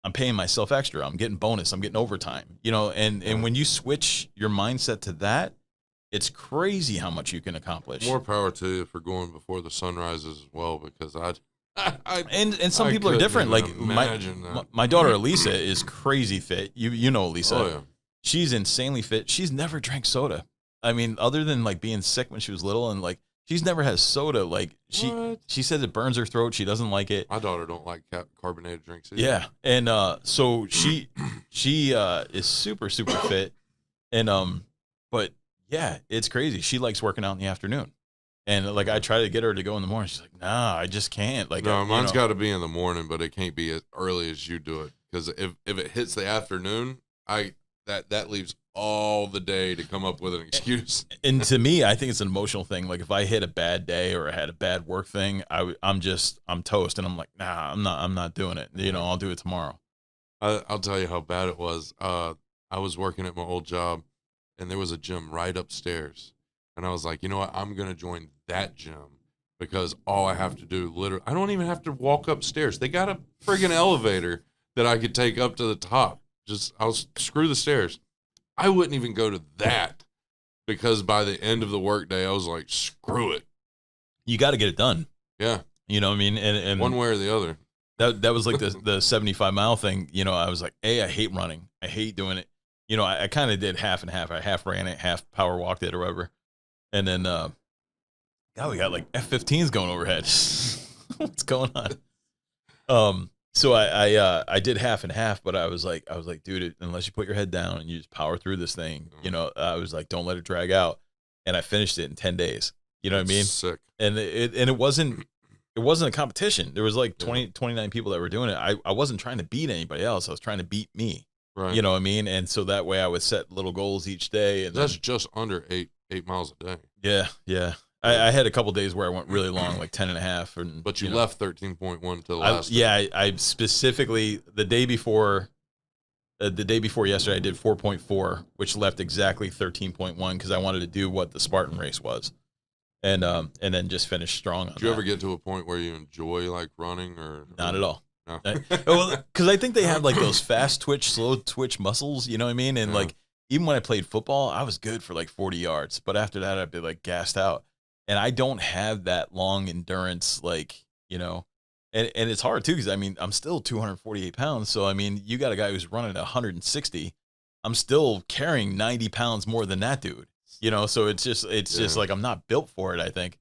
Speaker 1: I'm paying myself extra. I'm getting bonus. I'm getting overtime, you know, and when you switch your mindset to that, it's crazy how much you can accomplish.
Speaker 3: More power to you for going before the sun rises as well, because
Speaker 1: and some people are different. Like my daughter Elisa is crazy fit. You know Elisa.
Speaker 3: Oh, yeah.
Speaker 1: She's insanely fit. She's never drank soda. I mean, other than like being sick when she was little, and like she's never had soda. Like she says it burns her throat. She doesn't like it.
Speaker 3: My daughter don't like carbonated drinks either.
Speaker 1: Yeah, and so she is super fit, and but yeah, it's crazy. She likes working out in the afternoon. And like I try to get her to go in the morning. She's like, nah, I just can't. Like,
Speaker 3: no, mine's got to be in the morning, but it can't be as early as you do it. Because if it hits the afternoon, that leaves all the day to come up with an excuse.
Speaker 1: And to me, I think it's an emotional thing. Like if I hit a bad day or I had a bad work thing, I'm toast, and I'm like, nah, I'm not doing it. You know, I'll do it tomorrow.
Speaker 3: I'll tell you how bad it was. I was working at my old job, and there was a gym right upstairs. And I was like, you know what? I'm going to join that gym because all I have to do, literally, I don't even have to walk upstairs. They got a friggin' elevator that I could take up to the top. I'll screw the stairs. I wouldn't even go to that because by the end of the workday, I was like, screw it.
Speaker 1: You got to get it done.
Speaker 3: Yeah.
Speaker 1: You know what I mean? And
Speaker 3: one way or the other.
Speaker 1: That was like the 75-mile thing. You know, I was like, I hate running. I hate doing it. You know, I kind of did half and half. I half ran it, half power walked it or whatever. And then, God, we got like F-15s going overhead. What's going on? So I did half and half, but I was like, dude, unless you put your head down and you just power through this thing, you know, I was like, don't let it drag out. And I finished it in 10 days. You know what I mean?
Speaker 3: Sick.
Speaker 1: And it wasn't a competition. There was like 29 people that were doing it. I wasn't trying to beat anybody else. I was trying to beat me.
Speaker 3: Right.
Speaker 1: You know what I mean? And so that way I would set little goals each day. And
Speaker 3: that's just under 8 miles a day.
Speaker 1: Yeah. Yeah. I had a couple days where I went really long, like 10 and a half. But
Speaker 3: you left 13.1 to the last.
Speaker 1: I specifically, the day before yesterday, I did 4.4, which left exactly 13.1 because I wanted to do what the Spartan race was. And then just finish strong on that.
Speaker 3: Did you ever get to a point where you enjoy like running or?
Speaker 1: Not at all.
Speaker 3: No.
Speaker 1: Well, because I think they have like those fast twitch, slow twitch muscles, you know what I mean? And like, even when I played football, I was good for like 40 yards. But after that, I'd be like gassed out. And I don't have that long endurance, like, you know, and it's hard too. Cause I mean, I'm still 248 pounds. So, I mean, you got a guy who's running at 160. I'm still carrying 90 pounds more than that dude, you know? So it's just like, I'm not built for it, I think.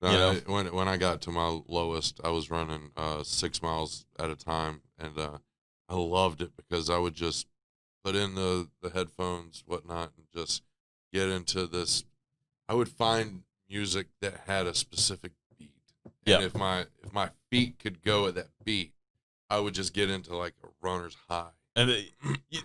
Speaker 3: No,
Speaker 1: you know?
Speaker 3: When I got to my lowest, I was running 6 miles at a time, and I loved it because I would just put in the headphones, whatnot, and just get into this. I would find music that had a specific beat, and if my feet could go at that beat, I would just get into like a runner's high.
Speaker 1: And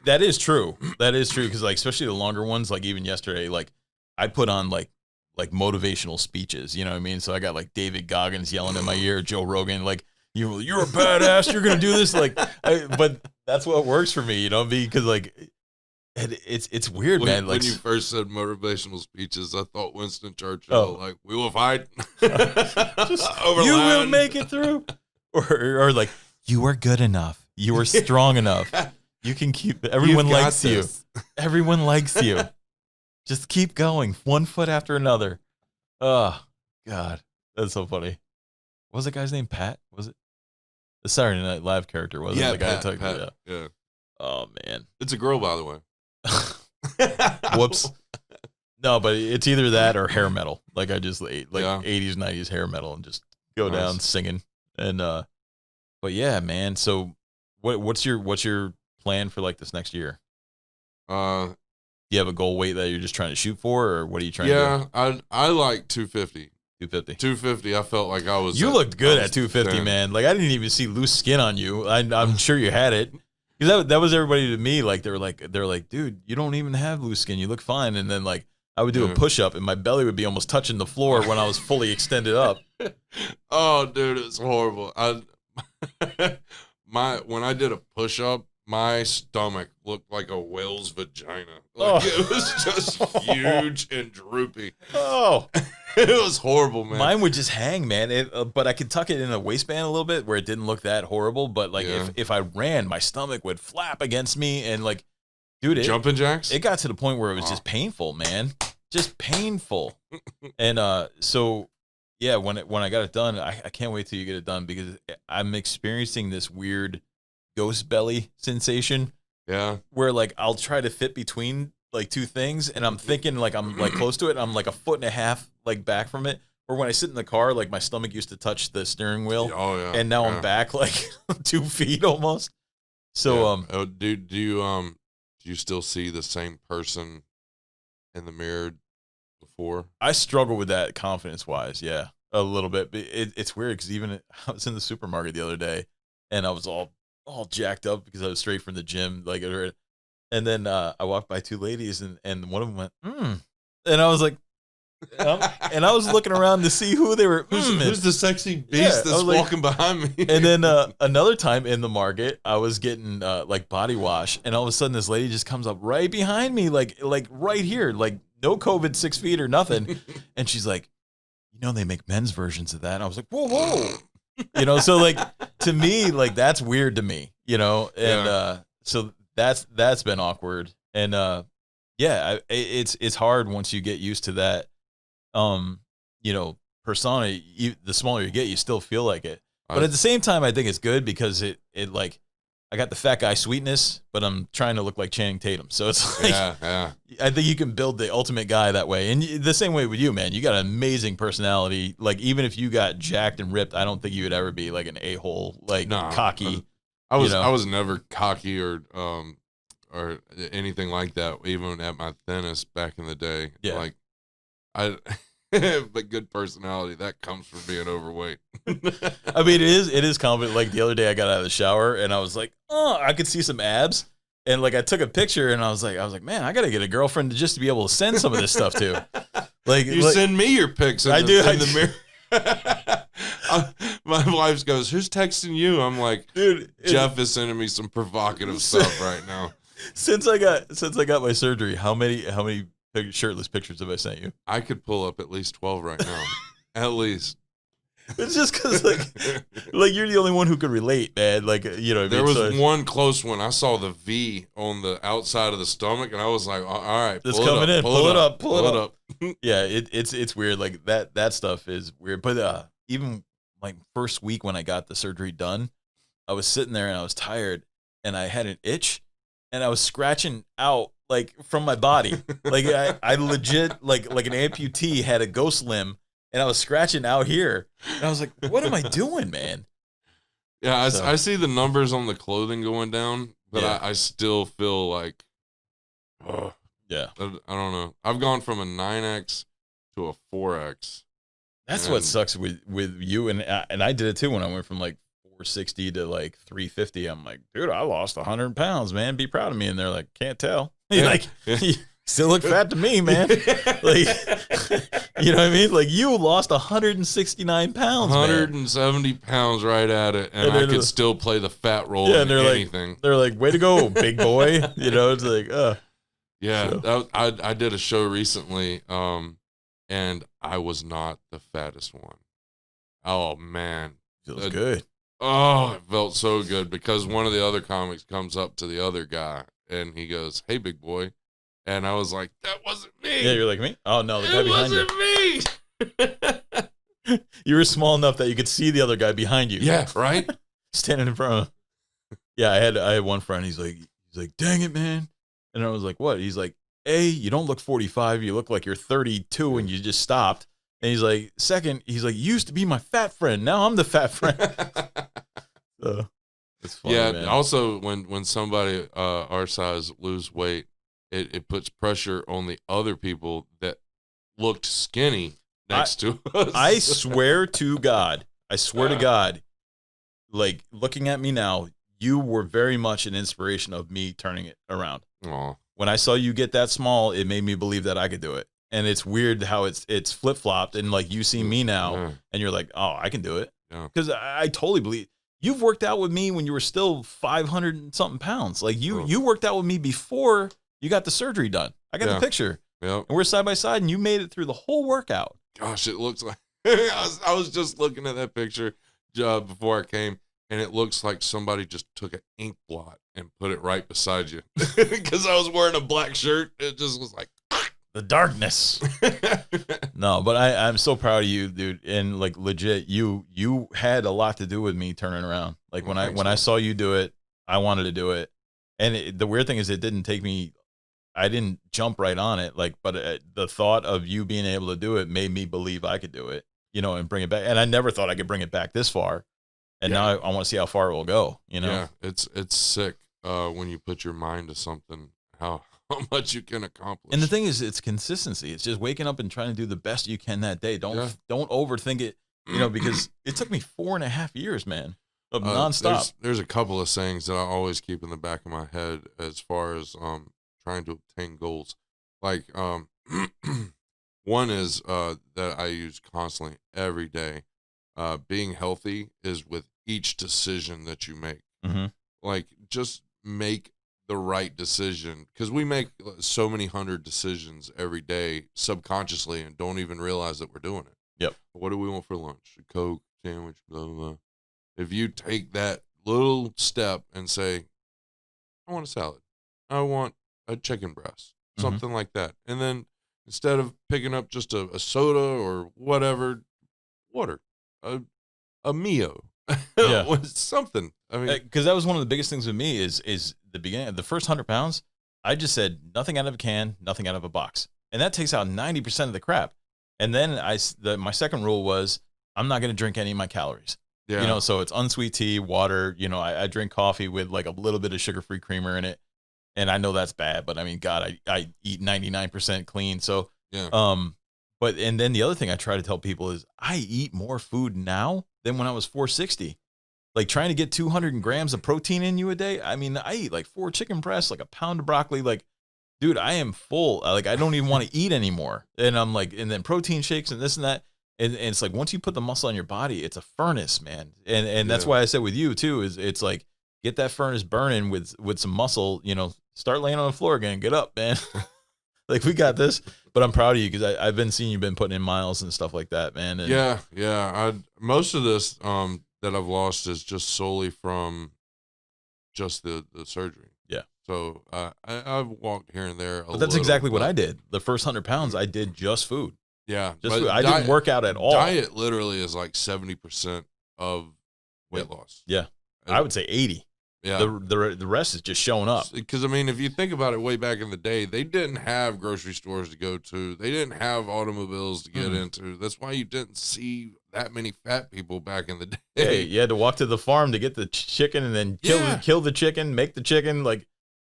Speaker 1: that is true. That is true because like especially the longer ones, like even yesterday, like I put on like motivational speeches, you know what I mean? So I got like David Goggins yelling in my ear, Joe Rogan, like, you're a badass, you're going to do this. Like, but that's what works for me, you know, because like, it's weird, man. Like
Speaker 3: when you first said motivational speeches, I thought Winston Churchill, like, we will fight.
Speaker 1: You will make it through. Or like, you are good enough. You are strong enough. You can keep, everyone likes you. Everyone likes you. Just keep going, one foot after another. Oh, God. That's so funny. What was that guy's name? Pat? Was it? The Saturday Night Live character, wasn't it? The guy
Speaker 3: Pat,
Speaker 1: Pat.
Speaker 3: Yeah.
Speaker 1: Oh, man.
Speaker 3: It's a girl, by the way.
Speaker 1: Whoops. No, but it's either that or hair metal. Like I just like 80s, 90s hair metal and just go down singing. And but yeah, man. So what's your plan for like this next year? Do you have a goal weight that you're just trying to shoot for, or what are you trying to do?
Speaker 3: Yeah, I like 250.
Speaker 1: 250.
Speaker 3: 250, I felt like I was...
Speaker 1: You looked good at 250, man. Like, I didn't even see loose skin on you. I'm sure you had it. Because that was everybody to me. Like, they were like, dude, you don't even have loose skin. You look fine. And then, like, I would do a push-up, and my belly would be almost touching the floor when I was fully extended up.
Speaker 3: Oh, dude, it's horrible. When I did a push-up, my stomach looked like a whale's vagina. Like, it was just huge and droopy.
Speaker 1: Oh,
Speaker 3: it was horrible, man.
Speaker 1: Mine would just hang, man. But I could tuck it in a waistband a little bit where it didn't look that horrible. But like if I ran, my stomach would flap against me and like, dude,
Speaker 3: jumping jacks.
Speaker 1: It got to the point where it was just painful, man. Just painful. And so yeah, when I got it done, I can't wait till you get it done because I'm experiencing this weird ghost belly sensation.
Speaker 3: Yeah.
Speaker 1: Where like I'll try to fit between like two things and I'm thinking like I'm like close to it. I'm like a foot and a half like back from it. Or when I sit in the car, like my stomach used to touch the steering wheel.
Speaker 3: Oh yeah.
Speaker 1: And now I'm back like 2 feet almost. So
Speaker 3: do you still see the same person in the mirror before.
Speaker 1: I struggle with that confidence wise. Yeah, a little bit. It's weird because even I was in the supermarket the other day and I was all jacked up because I was straight from the gym. Like, and then I walked by two ladies and one of them went, and I was like, and I was looking around to see who they were.
Speaker 3: Who's the sexy beast that's walking behind me?
Speaker 1: And then another time in the market, I was getting like body wash, and all of a sudden this lady just comes up right behind me, like right here, like no COVID 6 feet or nothing, and she's like, they make men's versions of that. And I was like, whoa, so like to me, like that's weird to me, and so that's been awkward, and it's hard once you get used to that. Persona, the smaller you get, you still feel like it. But at the same time, I think it's good because it like, I got the fat guy sweetness, but I'm trying to look like Channing Tatum. So it's like, I think you can build the ultimate guy that way. And the same way with you, man, you got an amazing personality. Like, even if you got jacked and ripped, I don't think you would ever be like an a-hole, like cocky.
Speaker 3: I was never cocky or anything like that, even at my thinnest back in the day.
Speaker 1: Yeah.
Speaker 3: Like, but good personality, that comes from being overweight.
Speaker 1: I mean, it is confident. Like the other day I got out of the shower and I was like, I could see some abs. And like I took a picture and I was like, man, I got to get a girlfriend to be able to send some of this stuff to. Like,
Speaker 3: send me your pics in the mirror. My wife goes, "Who's texting you?" I'm like, dude, Jeff is sending me some provocative stuff right now.
Speaker 1: Since I got my surgery, how many shirtless pictures have I sent you?
Speaker 3: I could pull up at least 12 right now. At least.
Speaker 1: It's just because like you're the only one who could relate, man. Like,
Speaker 3: there was one close one. I saw the V on the outside of the stomach, and I was like, all right,
Speaker 1: it's coming in. Pull it up. Yeah, it's weird. Like that stuff is weird. But even like first week when I got the surgery done, I was sitting there and I was tired, and I had an itch, and I was scratching out like from my body. Like I legit like an amputee had a ghost limb, and I was scratching out here, and I was like, what am I doing, man?
Speaker 3: Yeah, I see the numbers on the clothing going down, but I still feel like, I don't know. I've gone from a 9X to a 4X.
Speaker 1: That's what sucks with you, and I did it too when I went from like 460 to like 350. I'm like, dude, I lost 100 pounds, man. Be proud of me. And they're like, can't tell. Like, you still look fat to me, man. Like, you know what I mean? Like, you lost 169 pounds,
Speaker 3: 170 pounds right at it, and I could still play the fat role in anything.
Speaker 1: They're like, way to go, big boy. It's like,
Speaker 3: Yeah,
Speaker 1: so.
Speaker 3: I did a show recently, and I was not the fattest one. Oh, man.
Speaker 1: Feels good.
Speaker 3: Oh, it felt so good because one of the other comics comes up to the other guy, and he goes, "Hey, big boy." And I was like, that wasn't me.
Speaker 1: Yeah, you're like, me? Oh, no, the guy behind
Speaker 3: you. It
Speaker 1: wasn't me. You were small enough that you could see the other guy behind you.
Speaker 3: Yeah, right?
Speaker 1: Standing in front of him. Yeah, I had one friend. He's like, dang it, man. And I was like, what? He's like, A, you don't look 45. You look like you're 32 and you just stopped. And he's like, second, he's like, you used to be my fat friend. Now I'm the fat friend. So, it's funny, man.
Speaker 3: Also, when somebody our size lose weight, it puts pressure on the other people that looked skinny next to us.
Speaker 1: I swear to God, like looking at me now, you were very much an inspiration of me turning it around.
Speaker 3: Aww.
Speaker 1: When I saw you get that small, it made me believe that I could do it. And it's weird how it's flip-flopped, and like you see me now and you're like, oh, I can do it. Because I totally believe you've worked out with me when you were still 500 and something pounds. Like you worked out with me before you got the surgery done. I got the picture.
Speaker 3: Yep.
Speaker 1: And we're side by side, and you made it through the whole workout.
Speaker 3: Gosh, it looks like I was just looking at that picture before I came, and it looks like somebody just took an ink blot and put it right beside you. Because I was wearing a black shirt. It just was like
Speaker 1: the darkness. No, but I'm so proud of you, dude. And like legit, you had a lot to do with me turning around. Like when I saw you do it, I wanted to do it. And the weird thing is, it didn't take me. I didn't jump right on it, like, but the thought of you being able to do it made me believe I could do it, and bring it back. And I never thought I could bring it back this far. And now I want to see how far it will go,
Speaker 3: Yeah, it's sick when you put your mind to something, how how much you can accomplish.
Speaker 1: And the thing is, it's consistency. It's just waking up and trying to do the best you can that day. Don't overthink it, because it took me 4.5 years, man, of nonstop.
Speaker 3: There's a couple of sayings that I always keep in the back of my head as far as trying to obtain goals. Like one is that I use constantly every day. Being healthy is with each decision that you make.
Speaker 1: Mm-hmm.
Speaker 3: Like, just make the right decision, because we make so many hundred decisions every day subconsciously and don't even realize that we're doing it.
Speaker 1: Yep.
Speaker 3: What do we want for lunch? A Coke, sandwich, blah, blah, blah. If you take that little step and say, I want a salad, I want a chicken breast, something like that. And then instead of picking up just a soda or whatever, water, a Mio, something. I mean,
Speaker 1: because that was one of the biggest things with me is the beginning of the first 100 pounds. I just said nothing out of a can, nothing out of a box. And that takes out 90% of the crap. And then my second rule was, I'm not going to drink any of my calories.
Speaker 3: Yeah.
Speaker 1: So it's unsweet tea, water, I drink coffee with like a little bit of sugar-free creamer in it. And I know that's bad, but I mean, God, I eat 99% clean. So,
Speaker 3: yeah.
Speaker 1: And then the other thing I try to tell people is I eat more food now than when I was 460. Like, trying to get 200 grams of protein in you a day. I mean, I eat like 4 chicken breasts, like a pound of broccoli. Like, dude, I am full. Like, I don't even want to eat anymore. And I'm like, and then protein shakes and this and that. And it's like, once you put the muscle on your body, it's a furnace, man. And that's why I said with you too, is it's like, get that furnace burning with some muscle, start laying on the floor again, get up, man. Like, we got this. But I'm proud of you, because I've been seeing you've been putting in miles and stuff like that, man. And
Speaker 3: yeah. Most of this that I've lost is just solely from just the surgery.
Speaker 1: Yeah.
Speaker 3: So I've walked here and there.
Speaker 1: But that's exactly what I did. The first 100 pounds, I did just food.
Speaker 3: Yeah.
Speaker 1: Just food. I didn't work out at all.
Speaker 3: Diet literally is like 70% of weight loss.
Speaker 1: Yeah. I would say 80.
Speaker 3: Yeah.
Speaker 1: The rest is just showing up.
Speaker 3: Because, I mean, if you think about it, way back in the day, they didn't have grocery stores to go to. They didn't have automobiles to get into. That's why you didn't see that many fat people back in the day.
Speaker 1: Hey, you had to walk to the farm to get the chicken and then kill the chicken, make the chicken. Like,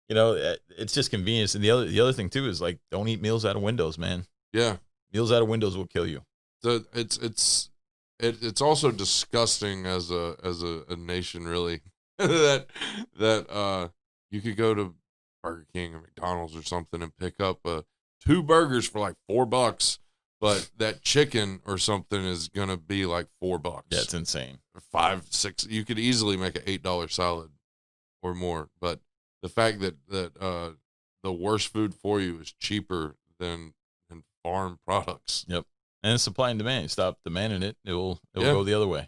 Speaker 1: it's just convenience. And the other thing too is, like, don't eat meals out of windows, man.
Speaker 3: Yeah.
Speaker 1: Meals out of windows will kill you.
Speaker 3: So it's also disgusting as a nation, really. that you could go to Burger King or McDonald's or something and pick up 2 burgers for like $4, but that chicken or something is gonna be like $4.
Speaker 1: Yeah, it's insane.
Speaker 3: Or 5, 6. You could easily make an $8 salad or more. But the fact that the worst food for you is cheaper than farm products.
Speaker 1: Yep. And it's supply and demand. You stop demanding it, it will go the other way.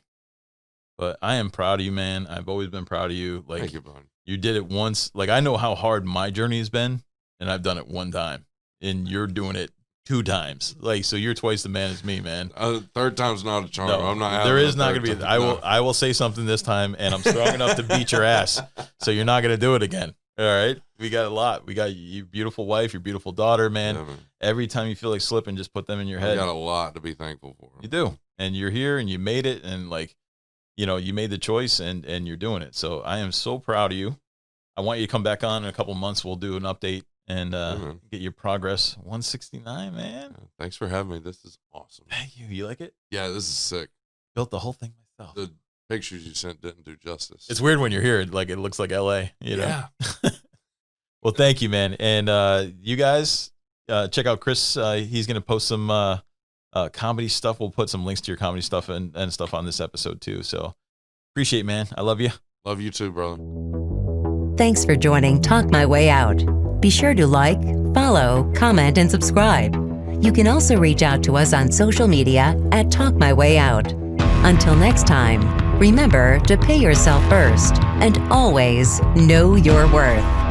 Speaker 1: But I am proud of you, man. I've always been proud of you. Like,
Speaker 3: thank you, bud.
Speaker 1: You did it once. Like, I know how hard my journey has been, and I've done it one time, and you're doing it 2 times. Like, so you're twice the man as me, man.
Speaker 3: Third time's not a charm.
Speaker 1: No,
Speaker 3: I'm not.
Speaker 1: There is not going to be. I will say something this time, and I'm strong enough to beat your ass. So you're not going to do it again. All right. We got a lot. We got your beautiful wife, your beautiful daughter, man.
Speaker 3: Yeah, man.
Speaker 1: Every time you feel like slipping, just put them in your head.
Speaker 3: You got a lot to be thankful for.
Speaker 1: You do, and you're here, and you made it, and like, you made the choice, and you're doing it. So I am so proud of you. I want you to come back on in a couple months. We'll do an update and get your progress. 169, man.
Speaker 3: Yeah, thanks for having me. This is awesome.
Speaker 1: Thank you. You like it?
Speaker 3: Yeah, this is sick.
Speaker 1: Built the whole thing myself.
Speaker 3: The pictures you sent didn't do justice.
Speaker 1: It's weird when you're here. Like, it looks like LA,
Speaker 3: Yeah.
Speaker 1: Well, thank you, man. And you guys, check out Chris. He's going to post some comedy stuff. We'll put some links to your comedy stuff and stuff on this episode too. So appreciate it, man. I love you.
Speaker 3: Love you too, brother.
Speaker 2: Thanks for joining Talk My Way Out. Be sure to like, follow, comment, and subscribe. You can also reach out to us on social media at Talk My Way Out. Until next time, remember to pay yourself first and always know your worth.